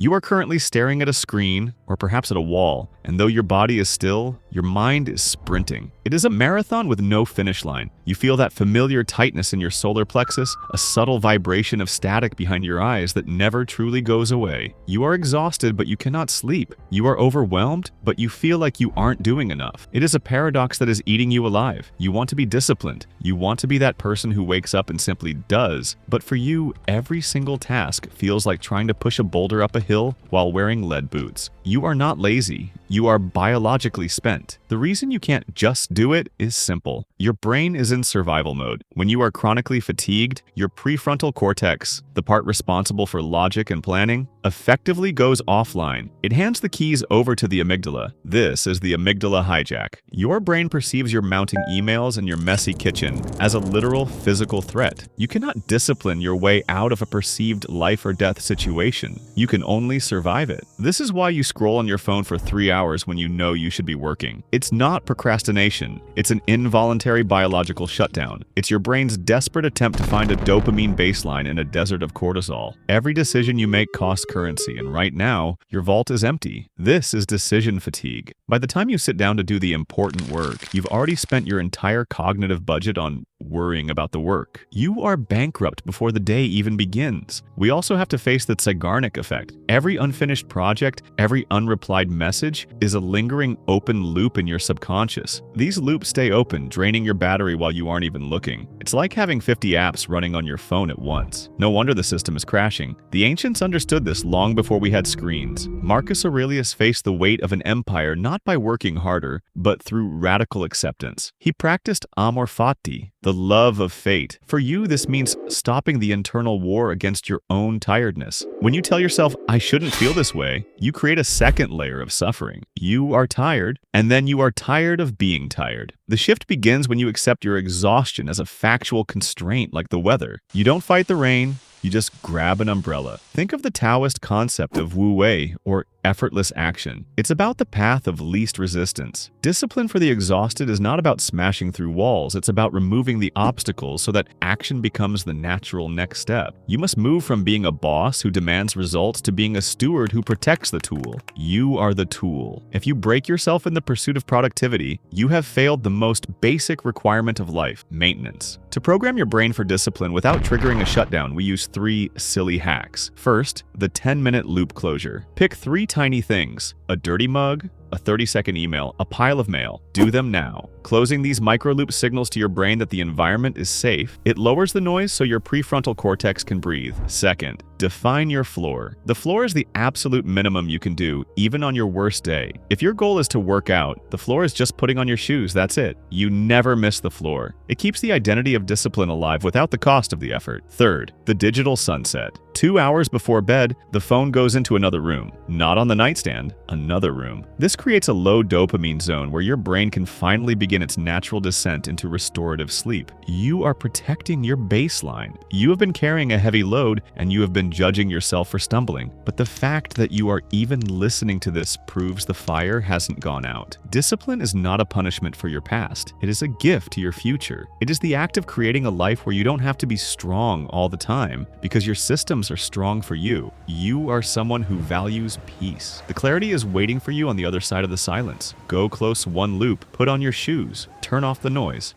You are currently staring at a screen or perhaps at a wall, and though your body is still, your mind is sprinting. It is a marathon with no finish line. You feel that familiar tightness in your solar plexus, a subtle vibration of static behind your eyes that never truly goes away. You are exhausted, but you cannot sleep. You are overwhelmed, but you feel like you aren't doing enough. It is a paradox that is eating you alive. You want to be disciplined. You want to be that person who wakes up and simply does. But for you, every single task feels like trying to push a boulder up a hill while wearing lead boots. You are not lazy. You are biologically spent. The reason you can't just do it is simple. Your brain is in survival mode. When you are chronically fatigued, your prefrontal cortex, the part responsible for logic and planning, effectively goes offline. It hands the keys over to the amygdala. This is the amygdala hijack. Your brain perceives your mounting emails and your messy kitchen as a literal physical threat. You cannot discipline your way out of a perceived life or death situation. You can only survive it. This is why you scroll on your phone for 3 hours when you know you should be working. It's not procrastination. It's an involuntary biological shutdown. It's your brain's desperate attempt to find a dopamine baseline in a desert of cortisol. Every decision you make costs currency, and right now, your vault is empty. This is decision fatigue. By the time you sit down to do the important work, you've already spent your entire cognitive budget on worrying about the work. You are bankrupt before the day even begins. We also have to face the Zeigarnik effect. Every unfinished project, every unreplied message is a lingering open loop in your subconscious. These loops stay open, draining your battery while you aren't even looking. It's like having 50 apps running on your phone at once. No wonder the system is crashing. The ancients understood this long before we had screens. Marcus Aurelius faced the weight of an empire not by working harder, but through radical acceptance. He practiced amor fati, the love of fate. For you, this means stopping the internal war against your own tiredness. When you tell yourself, I shouldn't feel this way, you create a second layer of suffering. You are tired, and then you are tired of being tired. The shift begins when you accept your exhaustion as a factual constraint like the weather. You don't fight the rain, you just grab an umbrella. Think of the Taoist concept of Wu Wei, or effortless action. It's about the path of least resistance. Discipline for the exhausted is not about smashing through walls. It's about removing the obstacles so that action becomes the natural next step. You must move from being a boss who demands results to being a steward who protects the tool. You are the tool. If you break yourself in the pursuit of productivity, you have failed the most basic requirement of life, maintenance. To program your brain for discipline without triggering a shutdown, we use 3 silly hacks. First, the 10-minute loop closure. Pick 3 tiny things: a dirty mug, a 30-second email, a pile of mail. Do them now. Closing these microloop signals to your brain that the environment is safe. It lowers the noise so your prefrontal cortex can breathe. Second, define your floor. The floor is the absolute minimum you can do, even on your worst day. If your goal is to work out, the floor is just putting on your shoes, that's it. You never miss the floor. It keeps the identity of discipline alive without the cost of the effort. Third, the digital sunset. 2 hours before bed, the phone goes into another room. Not on the nightstand, another room. This creates a low dopamine zone where your brain can finally begin its natural descent into restorative sleep. You are protecting your baseline. You have been carrying a heavy load and you have been judging yourself for stumbling. But the fact that you are even listening to this proves the fire hasn't gone out. Discipline is not a punishment for your past. It is a gift to your future. It is the act of creating a life where you don't have to be strong all the time because your systems are strong for you. You are someone who values peace. The clarity is waiting for you on the other side of the silence. Go close one loop, put on your shoes, turn off the noise.